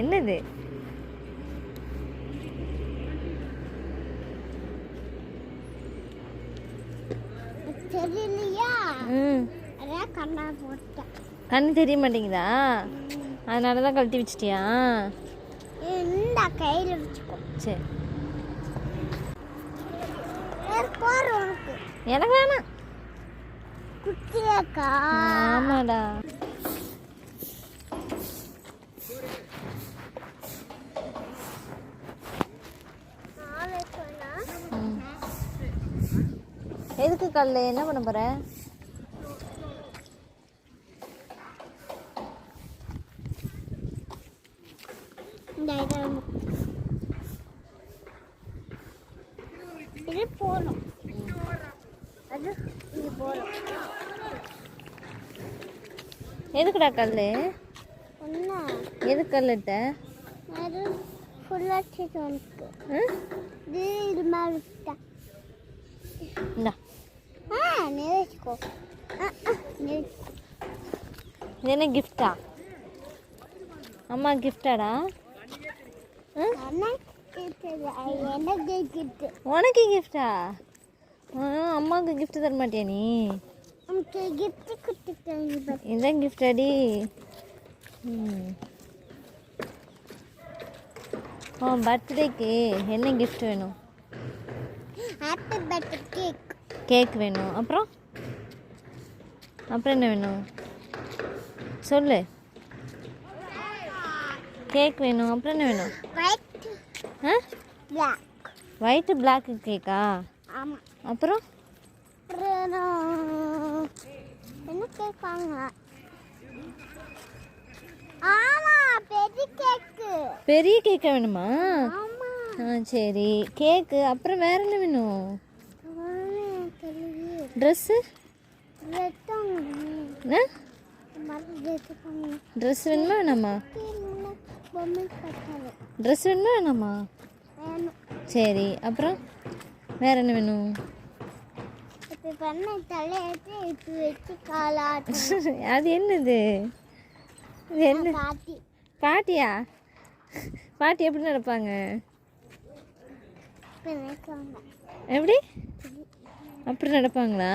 என்னது? தெரியலையா? அதான் கண்ணா போட்டேன். கண்ணு தெரிய மாட்டேங்குதா? அதனால தான் கழட்டி வச்சிட்டியா? இந்த கையில் வச்சுக்கோ. சரி. எனக்கு வேணாம். குட்டியாக்கா? ஆமாடா. எதுக்கு கல்ல என்ன பண்ண போற? இது போகணும். அது இது போகணும். எதுக்குடா கல்லு? என்ன எதுக்கு கல்லுட்ட? அது ஃபுல்லாக வந்துருக்கு. இது மாதிரி விட்டேன். இந்தா நிறுத்திக்கோ. இது என்ன கிஃப்டா? அம்மா கிஃப்டாடா? உனக்கு கிஃப்டா? அம்மாவுக்கு கிஃப்ட் தர மாட்டியா நீ? இதான் கிஃப்ட் அடி. பர்த்டேக்கு என்ன கிஃப்ட் வேணும்? Happy birthday cake. கேக் வேணும். அப்புறம் என்ன வேணும் சொல்லு. கேக் வேணும். அப்புறம் என்ன வேணும்? ஒயிட் பிளாக் கேக்கா? ஆமாம். அப்புறம் என்ன கேட்பாங்க? ஆமாம், பெரிய கேக்கு. பெரிய கேக்கா வேணுமா? ஆமாம். சரி கேக்கு. அப்புறம் வேற என்ன வேணும்? ட்ரெஸ்ஸு? ட்ரெஸ் வேணுமா வேணாமா? ட்ரெஸ் வேணுமா வேணாமா? சரி அப்புறம் வேற என்ன வேணும்? அது என்னது? இது என்ன? பாட்டியா? பாட்டி எப்படி நடப்பாங்க? எப்படி அப்படி நடப்பாங்களா?